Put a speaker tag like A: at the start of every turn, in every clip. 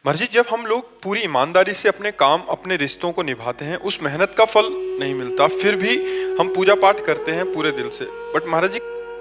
A: मर्जी, जब हम लोग पूरी ईमानदारी से अपने काम अपने रिश्तों को निभाते हैं, उस मेहनत का फल नहीं मिलता, फिर भी हम पूजा पाठ करते हैं पूरे दिल से। बट महाराज जी,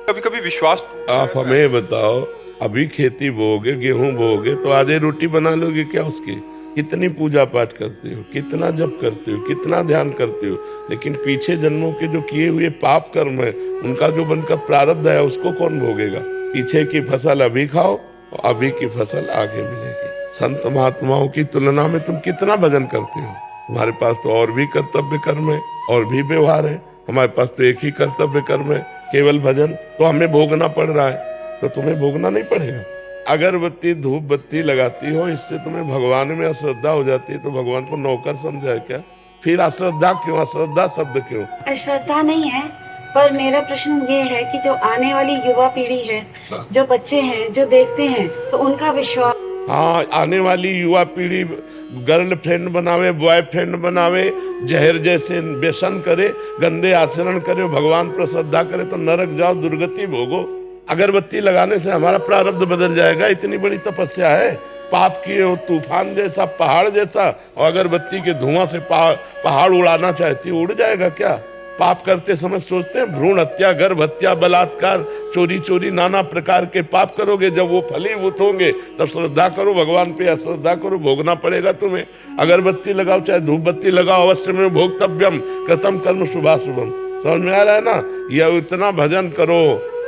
A: कभी कभी विश्वास टूटता
B: आप
A: है।
B: हमें बताओ, अभी खेती बोओगे, गेहूं बोओगे तो आधे रोटी बना लोगे क्या उसकी? कितनी पूजा पाठ करते हो, कितना जप करते हो, कितना ध्यान करते हो, लेकिन पीछे जन्मों के जो किए हुए पाप कर्म है, उनका जो बनकर प्रारब्ध है, उसको कौन भोगेगा? पीछे की फसल अभी खाओ और अभी की फसल आगे मिलेगी। संत महात्माओं की तुलना में तुम कितना भजन करते हो? तुम्हारे पास तो और भी कर्तव्य कर्म है और भी व्यवहार है, हमारे पास तो एक ही कर्तव्य कर्म है, केवल भजन। तो हमें भोगना पड़ रहा है, तो तुम्हें भोगना नहीं पड़ेगा। अगरबत्ती धूप बत्ती लगाती हो, इससे तुम्हें भगवान में अश्रद्धा हो जाती है, तो भगवान को नौकर समझा है क्या? फिर अश्रद्धा क्यों, अश्रद्धा शब्द क्यों?
C: अश्रद्धा नहीं है, पर मेरा प्रश्न ये है कि जो आने वाली युवा पीढ़ी है, जो बच्चे हैं, जो देखते हैं, तो उनका विश्वास।
B: हाँ, आने वाली युवा पीढ़ी गर्लफ्रेंड बनावे, बॉयफ्रेंड बनावे, जहर जैसे व्यसन करे, गंदे आचरण करे, भगवान पर श्रद्धा करे, तो नरक जाओ, दुर्गति भोगो। अगरबत्ती लगाने से हमारा प्रारब्ध बदल जाएगा? इतनी बड़ी तपस्या है। पाप किए हो तूफान जैसा, पहाड़ जैसा, और अगरबत्ती के धुआं से पहाड़ उड़ाना चाहती हो, उड़ जाएगा क्या? पाप करते समय सोचते हैं भ्रूण हत्या, गर्भ हत्या, बलात्कार, चोरी चोरी नाना प्रकार के पाप करोगे, जब वो फलीभूत होंगे तब श्रद्धा करो भगवान पे, अश्रद्धा करो, भोगना पड़ेगा तुम्हें। अगरबत्ती लगाओ चाहे धूप बत्ती लगाओ, अवश्य में भोक्तव्यम कृतम कर्म शुभाशुभम। समझ में आ रहा है ना? यह इतना भजन करो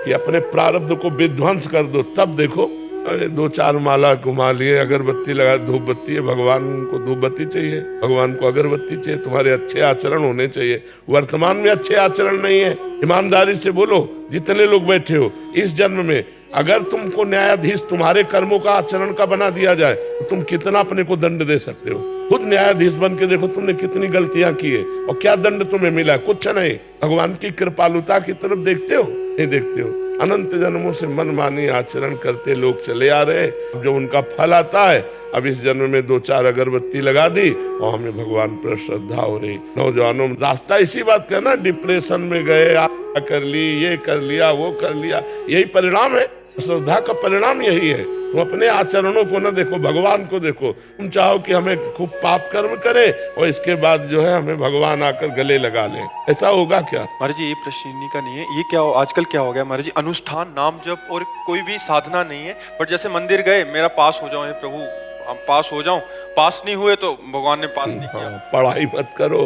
B: कि अपने प्रारब्ध को विध्वंस कर दो, तब देखो। अरे 2-4 माला घुमा लिए, अगरबत्ती लगा, धूप बत्ती है, भगवान को धूप बत्ती चाहिए, भगवान को अगरबत्ती चाहिए, तुम्हारे अच्छे आचरण होने चाहिए। वर्तमान में अच्छे आचरण नहीं है, ईमानदारी से बोलो। जितने लोग बैठे हो, इस जन्म में अगर तुमको न्यायाधीश तुम्हारे कर्मों का आचरण का बना दिया जाए, तो तुम कितना अपने को दंड दे सकते हो? खुद न्यायाधीश बन के देखो तुमने कितनी गलतियां की है और क्या दंड तुम्हें मिला? कुछ नहीं। भगवान की कृपालुता की तरफ देखते हो? नहीं देखते हो। अनंत जन्मों से मनमानी आचरण करते लोग चले आ रहे हैं। जो उनका फल आता है, अब इस जन्म में 2-4 अगरबत्ती लगा दी और हमें भगवान पर श्रद्धा हो रही। नौजवानों रास्ता इसी बात का ना, डिप्रेशन में गए, कर ली, ये कर लिया, वो कर लिया, यही परिणाम है। श्रद्धा का परिणाम यही है। तुम अपने आचरणों को न देखो, भगवान को देखो। तुम चाहो कि हमें खूब पाप कर्म करे और इसके बाद जो है हमें भगवान आकर गले लगा ले, ऐसा होगा क्या?
A: महाराज जी, ये प्रश्न का नहीं है। ये क्या आजकल क्या हो गया महाराज जी, अनुष्ठान नाम जप और कोई भी साधना नहीं है। बट जैसे मंदिर गए, मेरा पास हो जाओ हे प्रभु, हम पास हो जाऊं, पास नहीं हुए तो भगवान ने पास नहीं किया।
B: पढ़ाई मत करो,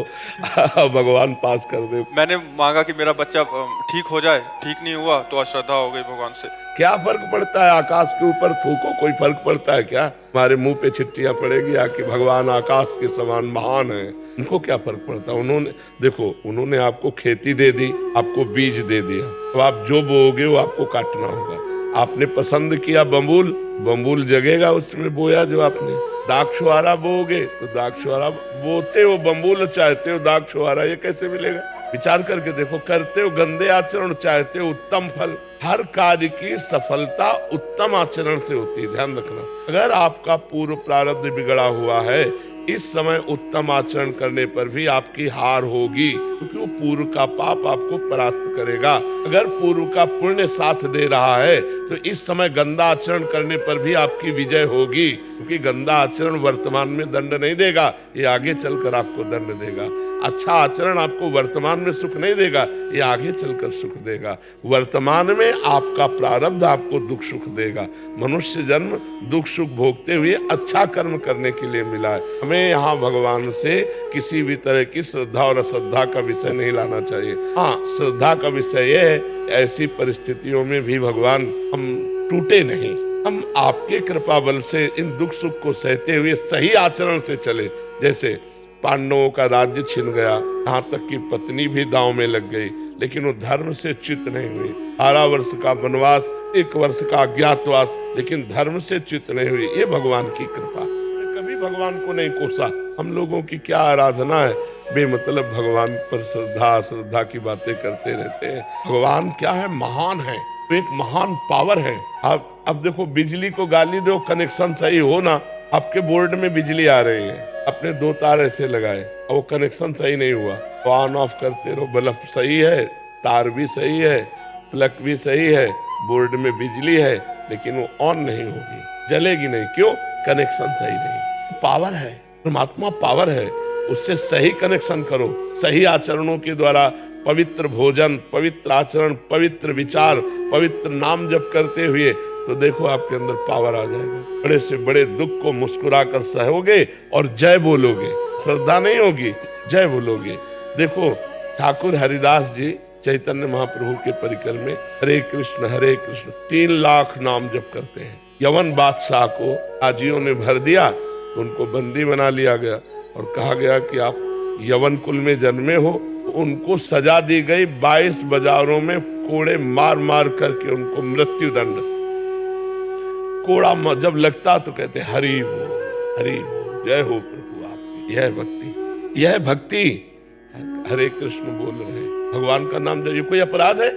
B: भगवान पास कर दे।
A: मैंने मांगा कि मेरा बच्चा ठीक हो जाए, ठीक नहीं हुआ तो अश्रद्धा हो गई भगवान से।
B: क्या फर्क पड़ता है? आकाश के ऊपर थूको, कोई फर्क पड़ता है क्या? हमारे मुंह पे छिट्टियां पड़ेगी आके, भगवान आकाश के समान महान है, उनको क्या फर्क पड़ता? उन्होंने देखो, उन्होंने आपको खेती दे दी, आपको बीज दे दिया, अब आप जो बोओगे वो आपको काटना होगा। आपने पसंद किया बम्बूल, बम्बूल जगेगा उसमें बोया जो आपने। दाक्षुआरा बोओगे तो दाक्षुआरा बोते हो, बम्बूल चाहते हो, दाक्षुआरा ये कैसे मिलेगा? विचार करके देखो। करते हो गंदे आचरण, चाहते हो उत्तम फल। हर कार्य की सफलता उत्तम आचरण से होती है, ध्यान रखना। अगर आपका पूर्व प्रारब्ध बिगड़ा हुआ है, इस समय उत्तम आचरण करने पर भी आपकी हार होगी, क्योंकि वो पूर्व का पाप आपको परास्त करेगा। अगर पूर्व का पुण्य साथ दे रहा है, तो इस समय गंदा आचरण करने पर भी आपकी विजय होगी, क्योंकि गंदा आचरण वर्तमान में दंड नहीं देगा, ये आगे चलकर आपको दंड देगा। अच्छा आचरण आपको वर्तमान में सुख नहीं देगा, ये आगे चलकर सुख देगा। वर्तमान में आपका प्रारब्ध आपको दुख सुख देगा। मनुष्य जन्म दुख सुख भोगते हुए अच्छा कर्म करने के लिए मिला है। हमें यहाँ भगवान से किसी भी तरह की श्रद्धा और अश्रद्धा का विषय नहीं लाना चाहिए। हाँ, श्रद्धा का विषय यह है, ऐसी परिस्थितियों में भी भगवान हम टूटे नहीं, हम आपके कृपा बल से इन दुख सुख को सहते हुए सही आचरण से चले। जैसे पांडवों का राज्य छिन गया, यहाँ तक कि पत्नी भी दांव में लग गई, लेकिन वो धर्म से च्युत नहीं हुई। 12 वर्ष का वनवास, 1 वर्ष का अज्ञातवास, लेकिन धर्म से च्युत नहीं हुई। ये भगवान की कृपा। कभी भगवान को नहीं कोसा। हम लोगों की क्या आराधना है, बेमतलब भगवान पर श्रद्धा श्रद्धा की बातें करते रहते हैं। भगवान क्या है? महान है, तो एक महान पावर है। आप अब देखो, बिजली को गाली दो, कनेक्शन सही हो ना, आपके बोर्ड में बिजली आ रही है, अपने 2 तार ऐसे लगाए और वो कनेक्शन सही नहीं हुआ, तो ऑन ऑफ करते रहो। बल्ब सही है, तार भी सही है, प्लग भी सही है, बोर्ड में बिजली है, लेकिन वो ऑन नहीं होगी, जलेगी नहीं। क्यों? कनेक्शन सही नहीं। पावर है, परमात्मा पावर है, उससे सही कनेक्शन करो, सही आचरणों के द्वारा पवित्र भोजन, पवित्र आचरण, पवित्र विचार, पवित्र नाम जप करते हुए तो देखो आपके अंदर पावर आ जाएगा। बड़े से बड़े दुख को मुस्कुराकर सहोगे और जय बोलोगे। श्रद्धा नहीं होगी, जय बोलोगे। देखो ठाकुर हरिदास जी चैतन्य महाप्रभु के परिकर में हरे कृष्ण 3 लाख नाम जप करते हैं। यवन बादशाह को आजियों ने भर दिया तो उनको बंदी बना लिया गया और कहा गया कि आप यवन कुल में जन्मे हो। उनको सजा दी गई, 22 बाजारों में कोड़े मार मार करके उनको मृत्यु दंड। कोड़ा जब लगता तो कहते हरि बोल, जय हो प्रभु आपकी। यह भक्ति हरे कृष्ण बोल रहे हैं, भगवान का नाम जब, ये कोई अपराध है?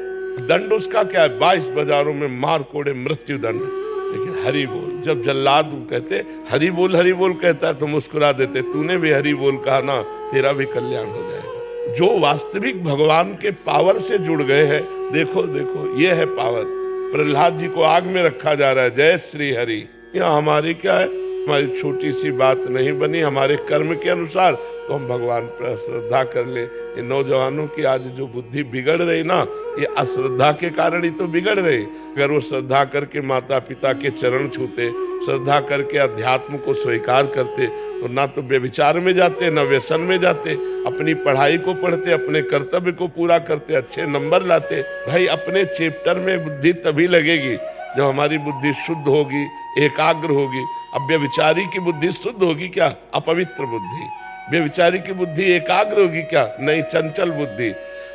B: दंड उसका क्या है? 22 बाजारों में मार कोड़े मृत्यु दंड। लेकिन हरि बोल, जब जल्लाद कहते हरि बोल कहता है तो मुस्कुरा देते, तूने भी हरि बोल कहा ना, तेरा भी कल्याण हो जाएगा। जो वास्तविक भगवान के पावर से जुड़ गए हैं, देखो ये है पावर। प्रहलाद जी को आग में रखा जा रहा है, जय श्री हरि। यहाँ हमारी क्या है? हमारी छोटी सी बात नहीं बनी हमारे कर्म के अनुसार तो हम भगवान पर श्रद्धा कर ले। ये नौजवानों की आज जो बुद्धि बिगड़ रही ना, ये अश्रद्धा के कारण ही तो बिगड़ रही। अगर वो श्रद्धा करके माता पिता के चरण छूते, श्रद्धा करके अध्यात्म को स्वीकार करते तो ना तो व्यभिचार में जाते, ना व्यसन में जाते, अपनी पढ़ाई को पढ़ते, अपने कर्तव्य को पूरा करते, अच्छे नंबर लाते। भाई अपने चैप्टर में बुद्धि तभी लगेगी जब हमारी बुद्धि शुद्ध होगी, एकाग्र होगी। अब व्यभिचारी की बुद्धि शुद्ध होगी क्या? अपवित्र बुद्धि। व्यभिचारी की बुद्धि एकाग्र होगी क्या? नहीं, चंचल बुद्धि।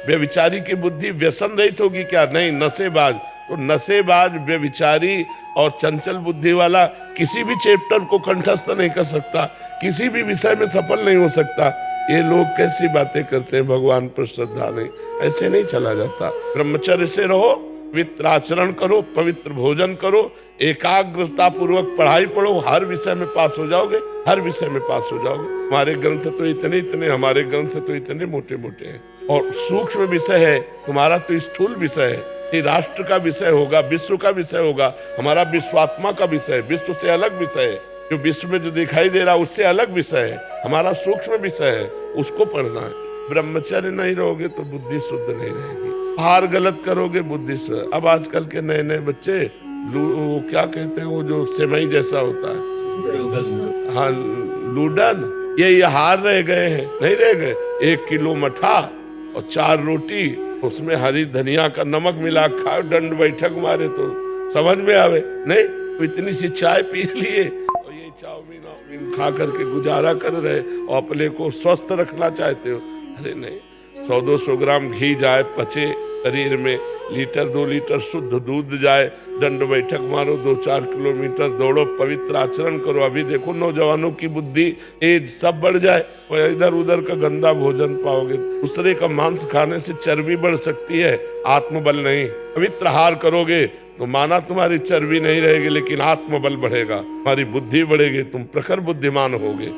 B: व्यभिचारी की बुद्धि व्यसन रहित होगी क्या? नहीं, नशेबाज। तो नशेबाज, व्यभिचारी और चंचल बुद्धि वाला किसी भी चैप्टर को कंठस्थ नहीं कर सकता, किसी भी विषय में सफल नहीं हो सकता। ये लोग कैसी बातें करते हैं, भगवान पर श्रद्धा नहीं, ऐसे नहीं चला जाता। ब्रह्मचर्य से रहो, पवित्र आचरण करो, पवित्र भोजन करो, एकाग्रता पूर्वक पढ़ाई पढ़ो, हर विषय में पास हो जाओगे, हर विषय में पास हो जाओगे। हमारे ग्रंथ तो इतने हमारे ग्रंथ तो इतने मोटे मोटे हैं और सूक्ष्म विषय है, तुम्हारा तो स्थूल विषय है। ये राष्ट्र का विषय होगा, विश्व का विषय होगा, हमारा विश्वात्मा का विषय है, विश्व से अलग विषय है। जो विश्व में जो दिखाई दे रहा है उससे अलग विषय है, हमारा सूक्ष्म विषय है, उसको पढ़ना है। ब्रह्मचर्य नहीं रहोगे तो बुद्धि शुद्ध नहीं रहेगी। आहार गलत करोगे, बुद्धि से। अब आजकल के नए बच्चे वो क्या कहते हैं, वो जो सेवई जैसा होता है, हाँ लूडन, ये हार रह गए हैं, नहीं रह गए। 1 किलो मठा और 4 रोटी, उसमें हरी धनिया का नमक मिला खाओ, दंड बैठक मारे तो समझ में आवे नहीं। तो इतनी सी चाय पी लिए और ये चाउमीन खा करके गुजारा कर रहे और अपने को स्वस्थ रखना चाहते हो। अरे नहीं, 100-200 ग्राम घी जाए, पचे शरीर में, लीटर 2 लीटर शुद्ध दूध जाए, दंड बैठक मारो, 2-4 किलोमीटर दौड़ो, पवित्र आचरण करो। अभी देखो नौजवानों की बुद्धि, एज सब बढ़ जाए और इधर उधर का गंदा भोजन पाओगे। दूसरे का मांस खाने से चर्बी बढ़ सकती है, आत्मबल नहीं। पवित्र आहार करोगे तो माना तुम्हारी चर्बी नहीं रहेगी, लेकिन आत्मबल बढ़ेगा, तुम्हारी बुद्धि बढ़ेगी, तुम प्रखर बुद्धिमान होगे।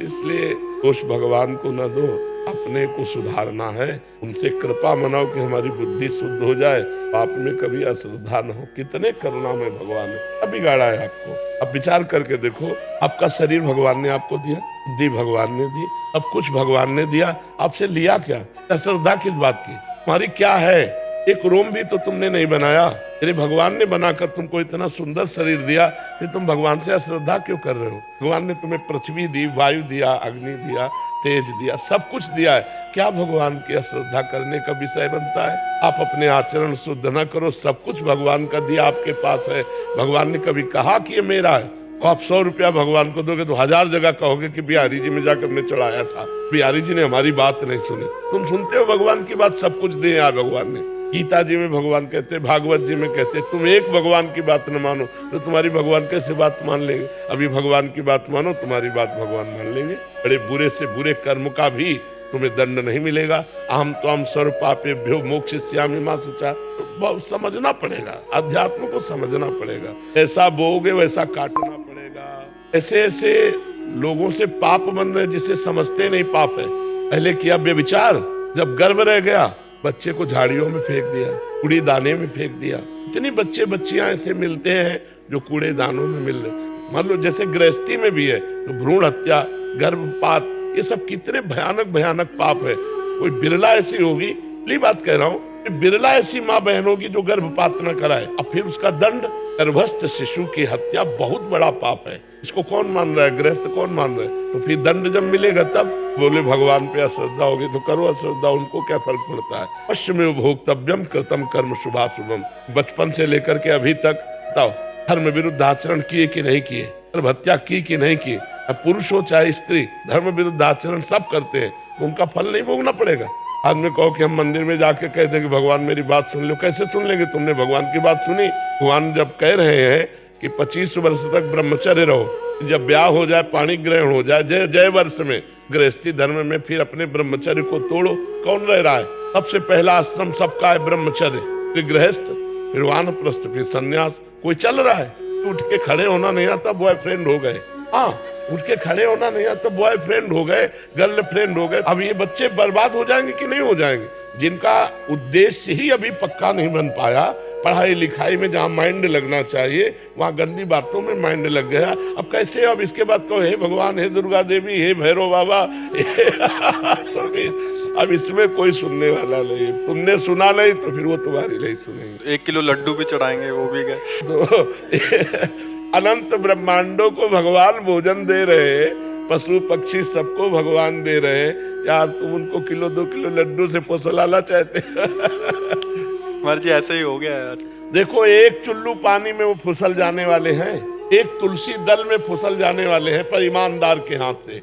B: इसलिए दोष भगवान को न दो, अपने को सुधारना है, उनसे कृपा मनाओ कि हमारी बुद्धि शुद्ध हो जाए, आप में कभी अश्रद्धा न हो। कितने करुणा में भगवान ने अब बिगाड़ा है आपको। अब विचार करके देखो, आपका शरीर भगवान ने आपको दिया, बुद्धि भगवान ने दी, अब कुछ भगवान ने दिया, आपसे लिया क्या? अश्रद्धा किस बात की? हमारी क्या है? एक रोम भी तो तुमने नहीं बनाया, तेरे भगवान ने बनाकर तुमको इतना सुंदर शरीर दिया, फिर तुम भगवान से अश्रद्धा क्यों कर रहे हो? भगवान ने तुम्हें पृथ्वी दी, वायु दिया, अग्नि दिया, तेज दिया, सब कुछ दिया है। क्या भगवान की अश्रद्धा करने का विषय बनता है? आप अपने आचरण शुद्ध न करो, सब कुछ भगवान का दिया आपके पास है। भगवान ने कभी कहा कि ये मेरा है? आप 100 रुपया भगवान को दोगे तो 1000 जगह कहोगे कि बिहारी जी में जाकर मैं चढ़ाया था, बिहारी जी ने हमारी बात नहीं सुनी। तुम सुनते हो भगवान की बात, सब कुछ दिया है भगवान ने। गीता जी में भगवान कहते, भागवत जी में कहते, तुम एक भगवान की बात न मानो तो तुम्हारी भगवान कैसे बात मान लेंगे? अभी भगवान की बात मानो, तुम्हारी बात भगवान मान लेंगे। बड़े बुरे से बुरे कर्म का भी तुम्हें दंड नहीं मिलेगा। अहम त्वं सर्व पापेभ्यो मोक्षयिष्यामि मा शुचा। समझना पड़ेगा, अध्यात्म को समझना पड़ेगा। ऐसा बोओगे वैसा काटना पड़ेगा। ऐसे ऐसे लोगों से पाप बन रहे जिसे समझते नहीं पाप है। पहले किया व्यभिचार, जब गर्भ रह गया बच्चे को झाड़ियों में फेंक दिया, कूड़े दाने में फेंक दिया। इतनी बच्चे बच्चियां ऐसे मिलते हैं जो कूड़े दानों में मिल रहे। मान लो जैसे गृहस्थी में भी है तो भ्रूण हत्या, गर्भपात, ये सब कितने भयानक भयानक पाप है। कोई बिरला ऐसी होगी, पहली बात कह रहा हूँ, बिरला ऐसी माँ बहन होगी जो गर्भपात न कराए। अब फिर उसका दंड, गर्भस्थ शिशु की हत्या बहुत बड़ा पाप है। इसको कौन मान रहा है? गृहस्थ कौन मान रहा है? तो फिर दंड जब मिलेगा तब बोले भगवान पे अश्रद्धा होगी तो करो अश्रद्धा, उनको क्या फर्क पड़ता है। पश्चिमे भोक्तव्यम कृतम कर्म शुभाशुभम। बचपन से लेकर के अभी तक बताओ, धर्म विरुद्ध आचरण किए कि नहीं किए, गर्भ हत्या की कि नहीं की। अब पुरुष हो चाहे स्त्री, धर्म विरुद्ध आचरण सब करते हैं तो उनका फल नहीं भोगना पड़ेगा। आज में कहो कि हम मंदिर में जाके कह दें कि भगवान मेरी बात सुन लो, कैसे सुन लेंगे? तुमने भगवान की बात सुनी? भगवान जब कह रहे हैं कि 25 वर्ष तक ब्रह्मचर्य रहो, जब ब्याह हो जाए, पाणी ग्रहण हो जाए, जय वर्ष में गृहस्थी धर्म में फिर अपने ब्रह्मचर्य को तोड़ो। कौन रह रहा है? सबसे पहला आश्रम सबका है ब्रह्मचर्य, फिर गृहस्थ, फिर वानप्रस्थ, फिर संन्यास। कोई चल रहा है, उठ के खड़े होना नहीं आता, बॉयफ्रेंड हो गए। हाँ, उठ के खड़े होना नहीं आता, बॉयफ्रेंड हो गए, गर्लफ्रेंड हो गए। अब ये बच्चे बर्बाद हो जाएंगे कि नहीं हो जाएंगे? जिनका उद्देश्य ही अभी पक्का नहीं बन पाया, पढ़ाई लिखाई में जहाँ माइंड लगना चाहिए वहाँ गंदी बातों में माइंड लग गया। अब कैसे? अब इसके बाद कहो हे भगवान, हे दुर्गा देवी, हे भैरव बाबा तो अब इसमें कोई सुनने वाला नहीं। तुमने सुना नहीं तो फिर वो तुम्हारी नहीं सुनेंगे।
A: 1 किलो लड्डू भी चढ़ाएंगे, वो भी गए।
B: तो अनंत ब्रह्मांडों को भगवान भोजन दे रहे, पशु पक्षी सबको भगवान दे रहे। यार तुम उनको किलो 2 किलो लड्डू से पोसलाना चाहते?
A: महाराज जी ऐसे ही हो गया है आज।
B: देखो, एक चुल्लू पानी में वो फुसल जाने वाले हैं, एक तुलसी दल में फुसल जाने वाले हैं, पर ईमानदार के हाथ से।